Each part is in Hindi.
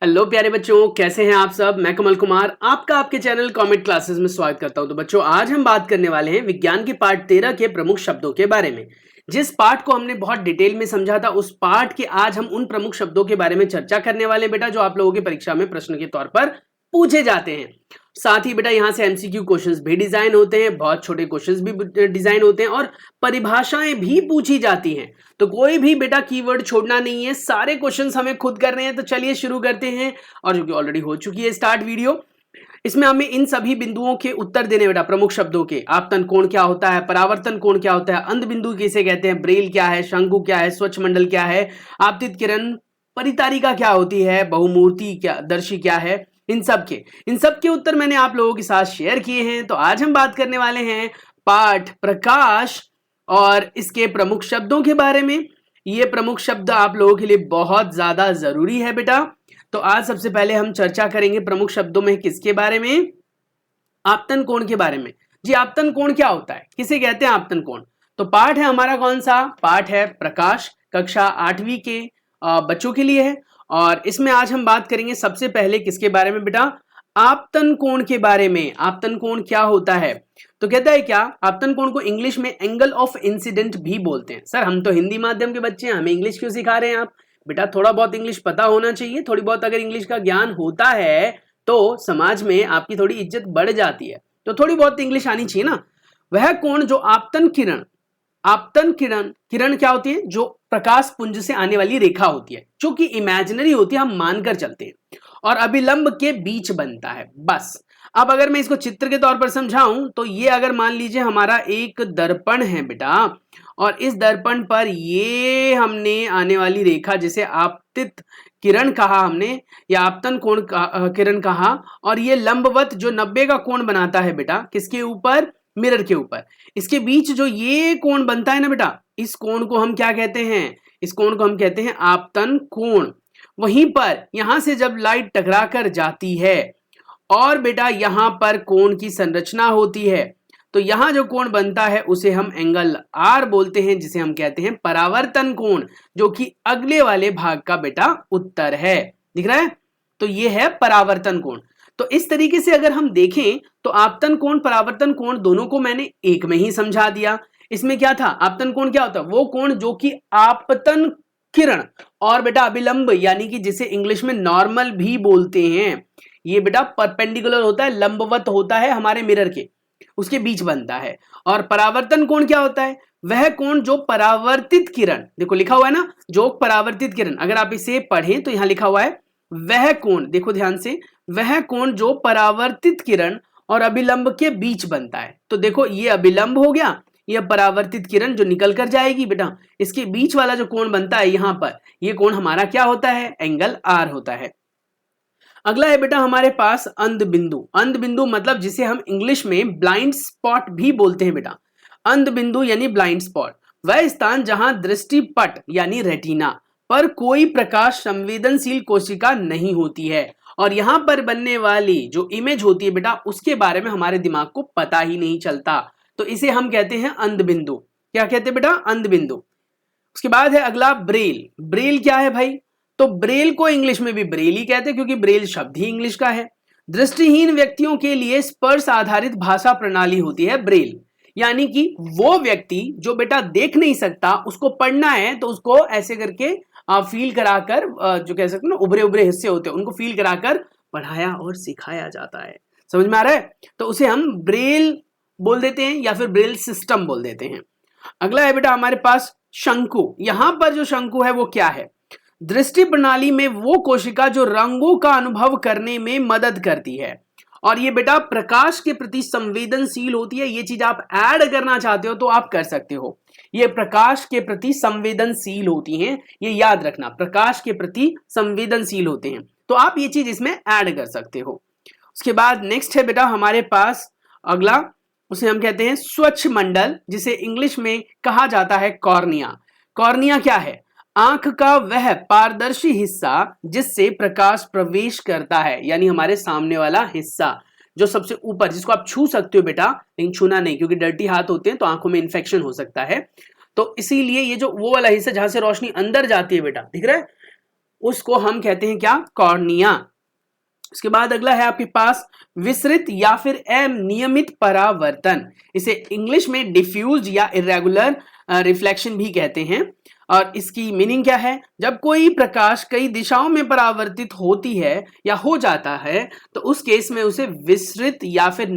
हेलो प्यारे बच्चों, कैसे हैं आप सब। मैं कमल कुमार आपका आपके चैनल कॉमेट क्लासेस में स्वागत करता हूं। तो बच्चों, आज हम बात करने वाले हैं विज्ञान के पाठ 13 के प्रमुख शब्दों के बारे में। जिस पाठ को हमने बहुत डिटेल में समझा था, उस पाठ के आज हम उन प्रमुख शब्दों के बारे में चर्चा करने वाले हैं बेटा, जो आप लोगों की परीक्षा में प्रश्न के तौर पर पूछे जाते हैं। साथ ही बेटा यहाँ से एमसीक्यू क्वेश्चंस भी डिजाइन होते हैं, बहुत छोटे क्वेश्चंस भी डिजाइन होते हैं और परिभाषाएं भी पूछी जाती हैं। तो कोई भी बेटा कीवर्ड छोड़ना नहीं है, सारे क्वेश्चंस हमें खुद करने हैं। तो चलिए शुरू करते हैं, और जो कि ऑलरेडी हो चुकी है स्टार्ट वीडियो। इसमें हमें इन सभी बिंदुओं के उत्तर देने बेटा, प्रमुख शब्दों के। आपतन कोण क्या होता है, परावर्तन कोण क्या होता है, अंध बिंदु किसे कहते हैं, ब्रेल क्या है, शंकु क्या है, स्वच्छ मंडल क्या है, आपतित किरण परितारिका क्या होती है, बहुमूर्ति क्या दर्शी क्या है, इन सब के उत्तर मैंने आप लोगों के साथ शेयर किए हैं। तो आज हम बात करने वाले हैं पाठ प्रकाश और इसके प्रमुख शब्दों के बारे में। ये प्रमुख शब्द आप लोगों के लिए बहुत ज्यादा जरूरी है बेटा। तो आज सबसे पहले हम चर्चा करेंगे प्रमुख शब्दों में किसके बारे में, आपतन कोण के बारे में। जी, आपतन कोण क्या होता है, किसे कहते हैं आपतन कोण। तो पाठ है हमारा कौन सा, पाठ है प्रकाश, कक्षा 8वीं के बच्चों के लिए है। और इसमें आज हम बात करेंगे सबसे पहले किसके बारे में बेटा, आपतन कोण के बारे में। आपतन कोण क्या होता है, तो कहता है क्या, आपतन कोण को इंग्लिश में एंगल ऑफ इंसिडेंट भी बोलते हैं। सर, हम तो हिंदी माध्यम के बच्चे हैं, हमें इंग्लिश क्यों सिखा रहे हैं आप। बेटा थोड़ा बहुत इंग्लिश पता होना चाहिए, थोड़ी बहुत अगर इंग्लिश का ज्ञान होता है तो समाज में आपकी थोड़ी इज्जत बढ़ जाती है। तो थोड़ी बहुत इंग्लिश आनी चाहिए ना। वह कोण जो आपतन किरण, आपतन किरण, किरण क्या होती है, जो प्रकाश पुंज से आने वाली रेखा होती है, जो कि इमेजिनरी होती है, हम मानकर चलते हैं, और अभिलंब के बीच बनता है। बस अब अगर मैं इसको चित्र के तौर पर समझाऊं तो ये अगर मान लीजिए हमारा एक दर्पण है बेटा, और इस दर्पण पर ये हमने आने वाली रेखा जिसे आपतित किरण कहा हमने, या आपतन कोण किरण कहा, और ये लंबवत जो 90 का कोण बनाता है बेटा, किसके ऊपर, मिरर के ऊपर। इसके बीच जो ये कोण बनता है ना बेटा, इस कोण को हम क्या कहते हैं, इस कोण को हम कहते हैं आपतन कोण। वहीं पर यहां से जब लाइट टकरा कर जाती है और बेटा यहां पर कोण की संरचना होती है, तो यहां जो कोण बनता है उसे हम एंगल आर बोलते हैं, जिसे हम कहते हैं परावर्तन कोण, जो कि अगले वाले भाग का बेटा उत्तर है। दिख रहा है, तो ये है परावर्तन कोण। तो इस तरीके से अगर हम देखें तो आपतन कोण परावर्तन कोण दोनों को मैंने एक में ही समझा दिया। इसमें क्या था, आपतन कोण क्या होता है, वो कोण जो कि आपतन किरण और बेटा अभिलंब, यानी कि जिसे इंग्लिश में नॉर्मल भी बोलते हैं, ये बेटा परपेंडिकुलर होता है, लंबवत होता है हमारे मिरर के, उसके बीच बनता है। और परावर्तन कोण क्या होता है, वह कोण जो परावर्तित किरण, देखो लिखा हुआ है ना, जो परावर्तित किरण, अगर आप इसे पढ़ें तो यहां लिखा हुआ है वह कोण, देखो ध्यान से, वह कोण जो परावर्तित किरण और अभिलंब के बीच बनता है। तो देखो ये अभिलंब हो गया, यह परावर्तित किरण जो निकल कर जाएगी बेटा, इसके बीच वाला जो कोण बनता है यहां पर, यह कोण हमारा क्या होता है, एंगल आर होता है। अगला है बेटा हमारे पास अंध बिंदु। अंध बिंदु मतलब जिसे हम इंग्लिश में ब्लाइंड स्पॉट भी बोलते हैं बेटा। अंध बिंदु यानी ब्लाइंड स्पॉट, वह स्थान जहां दृष्टिपट यानी रेटिना पर कोई प्रकाश संवेदनशील कोशिका नहीं होती है, और यहां पर बनने वाली जो इमेज होती है बेटा, उसके बारे में हमारे दिमाग को पता ही नहीं चलता। तो इसे हम कहते हैं अंध बिंदु। क्या कहते हैं बेटा, अंध बिंदु। उसके बाद है अगला ब्रेल। ब्रेल क्या है भाई, तो ब्रेल को इंग्लिश में भी ब्रेल ही कहते हैं, क्योंकि ब्रेल शब्द ही इंग्लिश का है। दृष्टिहीन व्यक्तियों के लिए स्पर्श आधारित भाषा प्रणाली होती है ब्रेल, यानी कि वो व्यक्ति जो बेटा देख नहीं सकता, उसको पढ़ना है तो उसको ऐसे करके फील कराकर, जो कह सकते हैं ना उभरे उभरे हिस्से होते हैं, उनको फील कराकर पढ़ाया और सिखाया जाता है। समझ में आ रहा है, तो उसे हम ब्रेल बोल देते हैं या फिर ब्रेल सिस्टम बोल देते हैं। अगला है बेटा हमारे पास शंकु। यहां पर जो शंकु है वो क्या है, दृष्टि प्रणाली में वो कोशिका जो रंगों का अनुभव करने में मदद करती है, और ये बेटा प्रकाश के प्रति संवेदनशील होती है। ये चीज आप ऐड करना चाहते हो तो आप कर सकते हो, ये प्रकाश के प्रति संवेदनशील होती हैं, ये याद रखना, प्रकाश के प्रति संवेदनशील होते हैं, तो आप ये चीज इसमें ऐड कर सकते हो। उसके बाद नेक्स्ट है बेटा हमारे पास अगला, उसे हम कहते हैं स्वच्छ मंडल, जिसे इंग्लिश में कहा जाता है कॉर्निया। कॉर्निया क्या है, आंख का वह पारदर्शी हिस्सा जिससे प्रकाश प्रवेश करता है, यानी हमारे सामने वाला हिस्सा जो सबसे ऊपर, जिसको आप छू सकते हो बेटा, लेकिन छूना नहीं, क्योंकि डर्टी हाथ होते हैं तो आंखों में इंफेक्शन हो सकता है। तो इसीलिए ये जो वो वाला हिस्सा जहां से रोशनी अंदर जाती है बेटा, दिख रहा है, उसको हम कहते हैं क्या, कॉर्निया। उसके बाद अगला है आपके पास विसरित या फिर अनियमित परावर्तन, इसे इंग्लिश में डिफ्यूज या इरेगुलर रिफ्लेक्शन भी कहते हैं। और इसकी मीनिंग क्या है, जब कोई प्रकाश कई दिशाओं में परावर्तित होती है या हो जाता है तो उस केस में उसे विसरित या फिर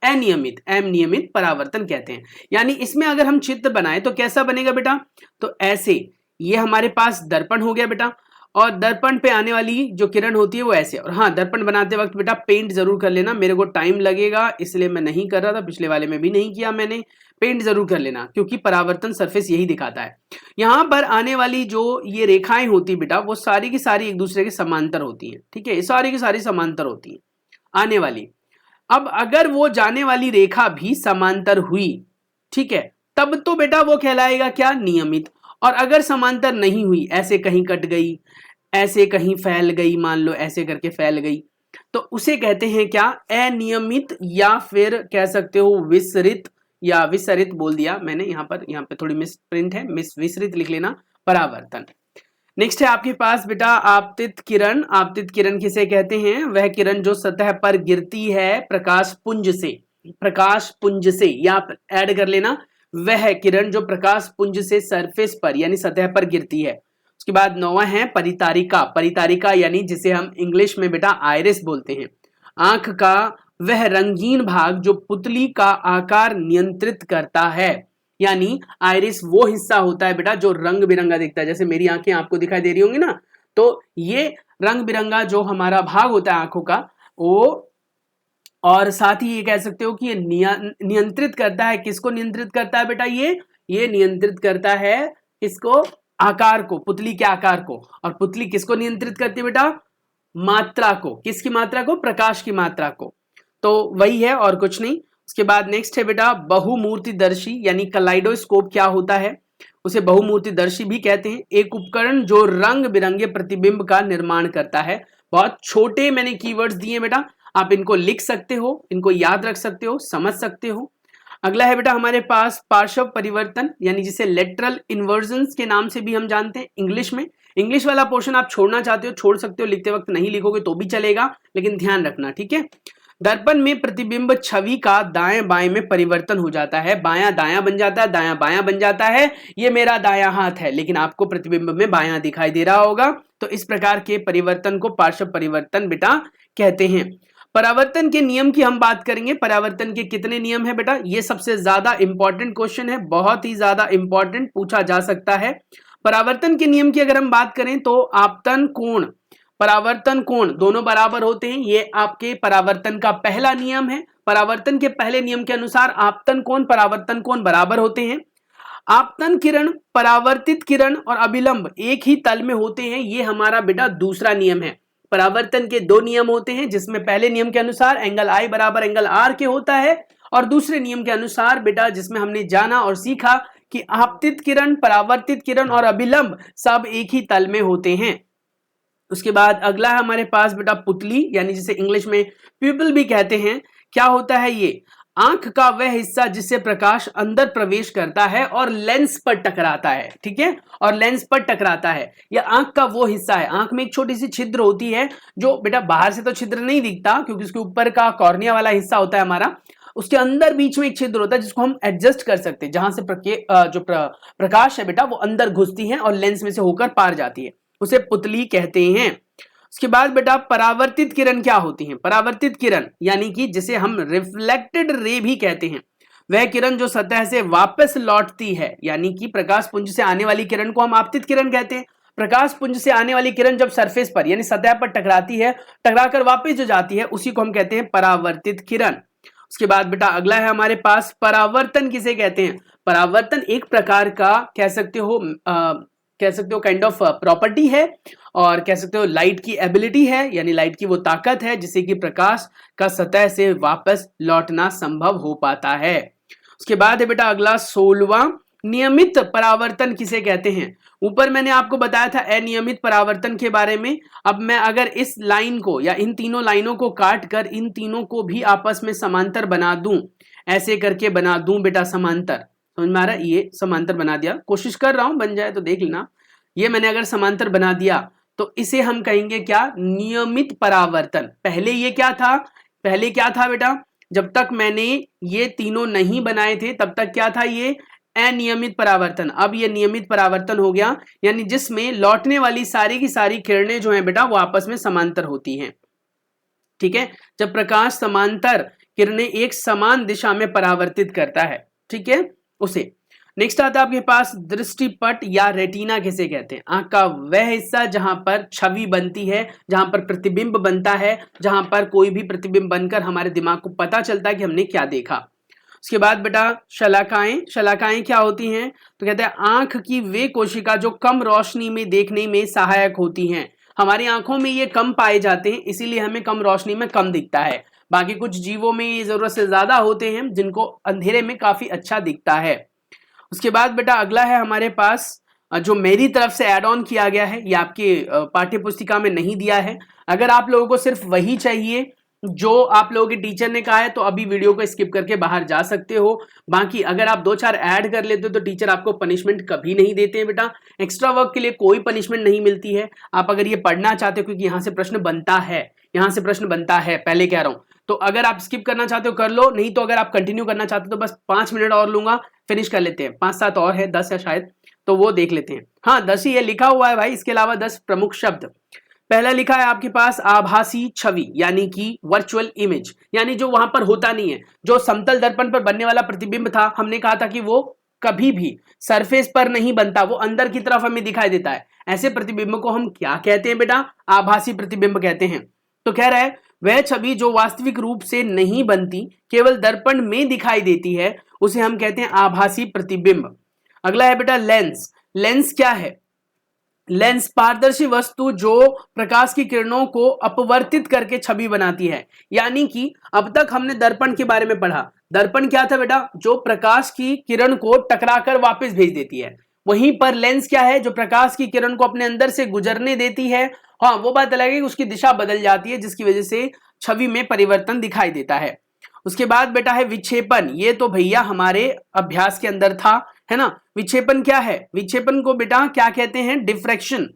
अनियमित परावर्तन कहते हैं। यानी इसमें अगर हम चित्र बनाए तो कैसा बनेगा बेटा, तो ऐसे, ये हमारे पास दर्पण हो गया बेटा, और दर्पण पे आने वाली जो किरण होती है वो ऐसे। और हाँ, दर्पण बनाते वक्त बेटा पेंट जरूर कर लेना, मेरे को टाइम लगेगा इसलिए मैं नहीं कर रहा था, पिछले वाले में भी नहीं किया मैंने। पेंट जरूर कर लेना क्योंकि परावर्तन सरफेस यही दिखाता है। यहाँ पर आने वाली जो ये रेखाएं होती बेटा वो सारी की सारी एक दूसरे के समांतर होती है, ठीक है, ये सारी की सारी समांतर होती है आने वाली। अब अगर वो जाने वाली रेखा भी समांतर हुई, ठीक है, तब तो बेटा वो कहलाएगा क्या, नियमित। और अगर समांतर नहीं हुई, ऐसे कहीं कट गई, ऐसे कहीं फैल गई, मान लो ऐसे करके फैल गई, तो उसे कहते हैं क्या, अनियमित, या फिर कह सकते हो विसरित, या विसरित बोल दिया मैंने, यहाँ पे थोड़ी मिस प्रिंट है, विसरित लिख लेना, परावर्तन। नेक्स्ट है आपके पास बेटा आपतित किरण। आपतित किरण किसे कहते हैं, वह किरण जो सतह पर गिरती है प्रकाश पुंज से, या ऐड कर लेना, वह किरण जो प्रकाश पुंज से सरफेस पर यानी सतह पर गिरती है। उसके बाद 9वां है परितारिका यानी जिसे हम इंग्लिश में बेटा आइरिस बोलते हैं। आंख का वह रंगीन भाग जो पुतली का आकार नियंत्रित करता है, यानी आइरिस वो हिस्सा होता है बेटा जो रंग बिरंगा दिखता है। जैसे मेरी आंखें आपको दिखाई दे रही होंगी ना, तो ये रंग बिरंगा जो हमारा भाग होता है आंखों का वो, और साथ ही ये कह सकते हो कि ये नियंत्रित करता है, किसको नियंत्रित करता है बेटा, ये नियंत्रित करता है किसको, आकार को, पुतली के आकार को। और पुतली किसको नियंत्रित करती है बेटा, मात्रा को, किसकी मात्रा को, प्रकाश की मात्रा को। तो वही है और कुछ नहीं। उसके बाद नेक्स्ट है बेटा बहुमूर्तिदर्शी यानी कलाइडोस्कोप क्या होता है, उसे बहुमूर्तिदर्शी भी कहते हैं। एक उपकरण जो रंग बिरंगे प्रतिबिंब का निर्माण करता है। बहुत छोटे मैंने कीवर्ड्स दिए बेटा, आप इनको लिख सकते हो, इनको याद रख सकते हो, समझ सकते हो। अगला है बेटा हमारे पास पार्श्व परिवर्तन यानी जिसे लेटरल इन्वर्जन्स के नाम से भी हम जानते हैं इंग्लिश में। इंग्लिश वाला पोर्शन आप छोड़ना चाहते हो छोड़ सकते हो, लिखते वक्त नहीं लिखोगे तो भी चलेगा, लेकिन ध्यान रखना, ठीक है। दर्पण में प्रतिबिंब छवि का दाएं बाएं में परिवर्तन हो जाता है, बायां दायां बन जाता है, दायां बायां बन जाता है। ये मेरा दायां हाथ है लेकिन आपको प्रतिबिंब में बायां दिखाई दे रहा होगा, तो इस प्रकार के परिवर्तन को पार्श्व परिवर्तन बेटा कहते हैं। परावर्तन के नियम की हम बात करेंगे। परावर्तन के कितने नियम है बेटा, ये सबसे ज्यादा इंपॉर्टेंट क्वेश्चन है, बहुत ही ज्यादा इंपॉर्टेंट, पूछा जा सकता है। परावर्तन के नियम की अगर हम बात करें तो आपतन कोण, परावर्तन कोण दोनों बराबर होते हैं, ये आपके परावर्तन का पहला नियम है। परावर्तन के पहले नियम के अनुसार आपतन कोण परावर्तन कोण बराबर होते हैं। आपतन किरण, परावर्तित किरण और अभिलंब एक ही तल में होते हैं, ये हमारा बेटा दूसरा नियम है। परावर्तन के दो नियम होते हैं जिसमें पहले नियम के अनुसार एंगल आई बराबर एंगल आर के होता है, और दूसरे नियम के अनुसार बेटा जिसमें हमने जाना और सीखा कि आपतित किरण, परावर्तित किरण और अभिलंब सब एक ही तल में होते हैं। उसके बाद अगला है हमारे पास बेटा पुतली यानी जिसे इंग्लिश में प्यूपिल भी कहते हैं। क्या होता है ये, आंख का वह हिस्सा जिससे प्रकाश अंदर प्रवेश करता है और लेंस पर टकराता है, ठीक है, और लेंस पर टकराता है। यह आंख का वो हिस्सा है, आंख में एक छोटी सी छिद्र होती है जो बेटा बाहर से तो छिद्र नहीं दिखता क्योंकि उसके ऊपर का कॉर्निया वाला हिस्सा होता है हमारा, उसके अंदर बीच में एक छिद्र होता है जिसको हम एडजस्ट कर सकते हैं, जहां से प्रकाश है बेटा वो अंदर घुसती है और लेंस में से होकर पार जाती है, उसे पुतली कहते हैं। उसके बाद बेटा परावर्तित किरण क्या होती हैं, परावर्तित किरण यानी कि जिसे हम रिफ्लेक्टेड रे भी कहते हैं, वह किरण जो सतह से वापस लौटती है, यानी कि प्रकाश पुंज से आने वाली किरण को हम आपतित किरण कहते हैं। प्रकाश पुंज से आने वाली किरण जब सरफेस पर यानी सतह पर टकराती है, टकराकर वापस जो जाती है उसी को हम कहते हैं परावर्तित किरण। उसके बाद बेटा अगला है हमारे पास परावर्तन किसे कहते हैं। परावर्तन एक प्रकार का कह सकते हो काइंड ऑफ प्रॉपर्टी है, और कह सकते हो लाइट की एबिलिटी है, यानी लाइट की वो ताकत है जिससे कि प्रकाश का सतह से वापस लौटना संभव हो पाता है। उसके बाद है बेटा अगला 16वां नियमित परावर्तन किसे कहते हैं। ऊपर मैंने आपको बताया था अनियमित परावर्तन के बारे में। अब मैं अगर इस लाइन को या इन तीनों लाइनों को काट कर इन तीनों को भी आपस में समांतर बना दूं, ऐसे करके बना दूं बेटा समांतर, समझ में आ रहा है, ये समांतर बना दिया, कोशिश कर रहा हूं बन जाए तो देख लेना। ये मैंने अगर समांतर बना दिया तो इसे हम कहेंगे क्या, नियमित परावर्तन। पहले ये क्या था, पहले क्या था बेटा, जब तक मैंने ये तीनों नहीं बनाए थे तब तक क्या था, ये अनियमित परावर्तन। अब ये नियमित परावर्तन हो गया, यानी जिसमें लौटने वाली सारी की सारी किरणें जो है बेटा वो आपस में समांतर होती हैं। ठीक है, जब प्रकाश समांतर किरणें एक समान दिशा में परावर्तित करता है, ठीक है, उसे। नेक्स्ट आता है आपके पास दृष्टिपट या रेटिना किसे कहते हैं। आंख का वह हिस्सा जहां पर छवि बनती है, जहां पर प्रतिबिंब बनता है, जहां पर कोई भी प्रतिबिंब बनकर हमारे दिमाग को पता चलता है कि हमने क्या देखा। उसके बाद बेटा शलाकाएं, शलाकाएं क्या होती हैं, तो कहते हैं आंख की वे कोशिका जो कम रोशनी में देखने में सहायक होती हैं। हमारी आंखों में ये कम पाए जाते हैं, इसीलिए हमें कम रोशनी में कम दिखता है। बाकी कुछ जीवों में ये जरूरत से ज्यादा होते हैं, जिनको अंधेरे में काफी अच्छा दिखता है। उसके बाद बेटा अगला है हमारे पास जो मेरी तरफ से ऐड ऑन किया गया है, ये आपके पाठ्य पुस्तिका में नहीं दिया है। अगर आप लोगों को सिर्फ वही चाहिए जो आप लोगों के टीचर ने कहा है तो अभी वीडियो को स्किप करके बाहर जा सकते हो। बाकी अगर आप 2-4 ऐड कर लेते हो तो टीचर आपको पनिशमेंट कभी नहीं देते हैं बेटा। एक्स्ट्रा वर्क के लिए कोई पनिशमेंट नहीं मिलती है। आप अगर ये पढ़ना चाहते हो, क्योंकि यहाँ से प्रश्न बनता है, यहाँ से प्रश्न बनता है, पहले कह रहा हूँ, तो अगर आप स्किप करना चाहते हो कर लो, नहीं तो अगर आप कंटिन्यू करना चाहते हो तो बस 5 मिनट और लूंगा, फिनिश कर लेते हैं। 5-7 और है, 10 है शायद, तो वो देख लेते हैं। हाँ 10 ही है, लिखा हुआ है भाई, इसके अलावा 10 प्रमुख शब्द। पहला लिखा है आपके पास आभासी छवि, यानी कि वर्चुअल इमेज, यानी जो वहां पर होता नहीं है। जो समतल दर्पण पर बनने वाला प्रतिबिंब था, हमने कहा था कि वो कभी भी सरफेस पर नहीं बनता, वो अंदर की तरफ हमें दिखाई देता है। ऐसे प्रतिबिंब को हम क्या कहते हैं बेटा, आभासी प्रतिबिंब कहते हैं। तो कह रहा है वह छवि जो वास्तविक रूप से नहीं बनती, केवल दर्पण में दिखाई देती है, उसे हम कहते हैं आभासी प्रतिबिंब। अगला है बेटा लेंस। लेंस क्या है, लेंस पारदर्शी वस्तु जो प्रकाश की किरणों को अपवर्तित करके छवि बनाती है। यानी कि अब तक हमने दर्पण के बारे में पढ़ा। दर्पण क्या था बेटा, जो प्रकाश की किरण को टकराकर वापस भेज देती है। वहीं पर लेंस क्या है, जो प्रकाश की किरण को अपने अंदर से गुजरने देती है। हाँ वो बात अलग है कि उसकी दिशा बदल जाती है, जिसकी वजह से छवि में परिवर्तन दिखाई देता है। उसके बाद बेटा है विक्षेपण। ये तो भैया हमारे अभ्यास के अंदर था, है ना। विक्षेपण क्या है, विक्षेपण को बेटा क्या कहते हैं, डिफ्रैक्शन।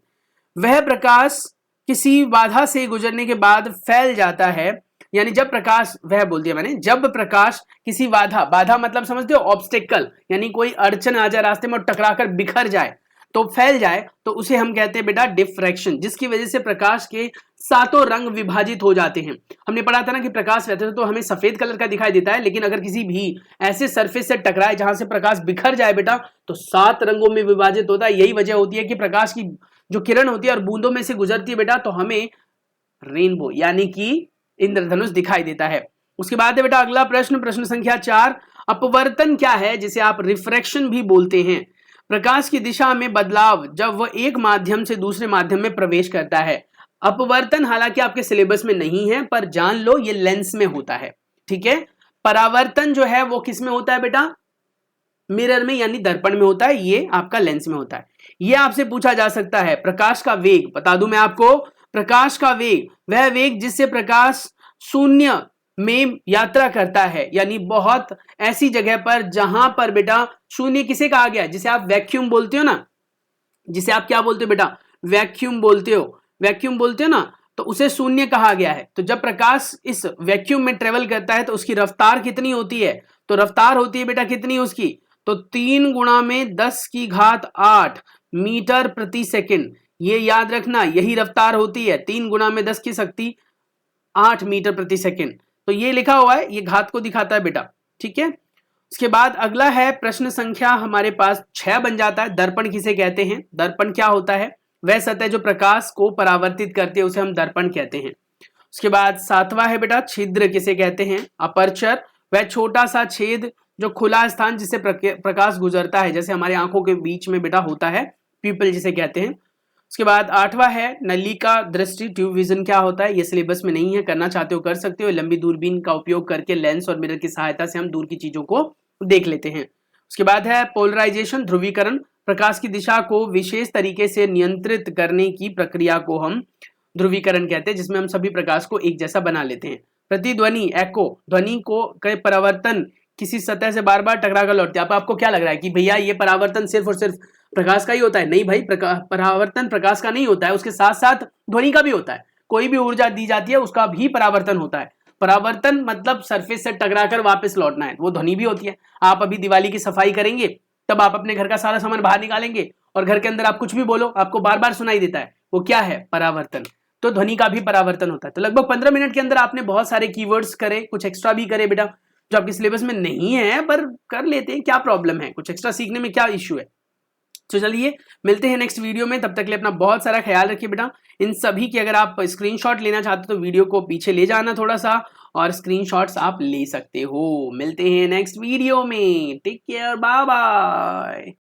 वह प्रकाश किसी बाधा से गुजरने के बाद फैल जाता है, यानी जब प्रकाश, वह बोल दिया मैंने, जब प्रकाश किसी बाधा, बाधा मतलब समझते हो ऑब्स्टेकल, यानी कोई अड़चन आ जाए रास्ते में और टकराकर बिखर जाए तो फैल जाए, तो उसे हम कहते हैं बेटा डिफ्रैक्शन, जिसकी वजह से प्रकाश के 7 रंग विभाजित हो जाते हैं। हमने पढ़ा था ना कि प्रकाश वैसे तो हमें सफेद कलर का दिखाई देता है, लेकिन अगर किसी भी ऐसे सरफेस से टकराए जहां से प्रकाश बिखर जाए बेटा, तो 7 रंगों में विभाजित होता है। यही वजह होती है कि प्रकाश की जो किरण होती है और बूंदों में से गुजरती है बेटा, तो हमें रेनबो यानी कि इंद्रधनुष दिखाई देता है। उसके बाद है बेटा अगला प्रश्न, प्रश्न संख्या 4। अपवर्तन क्या है, जिसे आप रिफ्रैक्शन भी बोलते हैं। प्रकाश की दिशा में बदलाव जब वह एक माध्यम से दूसरे माध्यम में प्रवेश करता है। अपवर्तन हालांकि आपके सिलेबस में नहीं है, पर जान लो ये लेंस में होता है, ठीक है। परावर्तन जो है वो किस में होता है बेटा, मिरर में यानी दर्पण में होता है, ये आपका लेंस में होता है। ये आपसे पूछा जा सकता है। प्रकाश का वेग बता दूं मैं आपको, प्रकाश का वेग वह वेग जिससे प्रकाश शून्य में यात्रा करता है, यानी बहुत ऐसी जगह पर जहां पर बेटा शून्य किसे कहा गया, जिसे आप वैक्यूम बोलते हो ना, जिसे आप क्या बोलते हो बेटा, वैक्यूम बोलते हो, वैक्यूम बोलते हो ना, तो उसे शून्य कहा गया है। तो जब प्रकाश इस वैक्यूम में ट्रेवल करता है तो उसकी रफ्तार कितनी होती है, तो रफ्तार होती है बेटा कितनी उसकी, तो 3 गुणा में 10 की घात 8 मीटर प्रति सेकंड। ये याद रखना, यही रफ्तार होती है, 3 गुणा में 10 की शक्ति 8 मीटर प्रति सेकंड। तो ये लिखा हुआ है, ये घात को दिखाता है बेटा, ठीक है। उसके बाद अगला है प्रश्न संख्या हमारे पास 6 बन जाता है। दर्पण किसे कहते हैं, दर्पण क्या होता है, वह सतह जो प्रकाश को परावर्तित करती है उसे हम दर्पण कहते हैं। उसके बाद 7वां है बेटा छिद्र किसे कहते हैं, अपर्चर, वह छोटा सा छेद जो खुला स्थान जिससे प्रकाश गुजरता है, जैसे हमारे आंखों के बीच में बेटा होता है, प्यूपिल जिसे कहते हैं। उसके बाद 8वां है नलिका दृष्टि, ट्यूब विजन क्या होता है, ये सिलेबस में नहीं है, करना चाहते हो कर सकते हो। लंबी दूरबीन का उपयोग करके लेंस और मिरर की सहायता से हम दूर की चीजों को देख लेते हैं। उसके बाद है पोलराइजेशन, ध्रुवीकरण, प्रकाश की दिशा को विशेष तरीके से नियंत्रित करने की प्रक्रिया को हम ध्रुवीकरण कहते हैं, जिसमें हम सभी प्रकाश को एक जैसा बना लेते हैं। प्रतिध्वनि, एको, ध्वनि को कई परावर्तन किसी सतह से बार बार टकरा कर लौटते हैं। आपको क्या लग रहा है कि भैया ये परावर्तन सिर्फ और सिर्फ प्रकाश का ही होता है? नहीं भाई, परावर्तन प्रकाश का नहीं होता है, उसके साथ साथ ध्वनि का भी होता है। कोई भी ऊर्जा दी जाती है उसका भी परावर्तन होता है। परावर्तन मतलब सरफेस से टकराकर वापस लौटना है, वो ध्वनि भी होती है। आप अभी दिवाली की सफाई करेंगे, तब आप अपने घर का सारा सामान बाहर निकालेंगे और घर के अंदर आप कुछ भी बोलो आपको बार बार सुनाई देता है, वो क्या है? परावर्तन। तो ध्वनि का भी परावर्तन होता है। तो लगभग 15 मिनट के अंदर आपने बहुत सारे कीवर्ड्स करे, कुछ एक्स्ट्रा भी करे बेटा, जो आपके सिलेबस में नहीं है पर कर लेते हैं, क्या प्रॉब्लम है? कुछ एक्स्ट्रा सीखने में क्या इश्यू है? तो चलिए मिलते हैं नेक्स्ट वीडियो में, तब तक के लिए अपना बहुत सारा ख्याल रखिए बेटा। इन सभी की अगर आप स्क्रीनशॉट लेना चाहते हो तो वीडियो को पीछे ले जाना थोड़ा सा, और स्क्रीनशॉट्स आप ले सकते हो। मिलते हैं नेक्स्ट वीडियो में, टेक केयर, बाय बाय।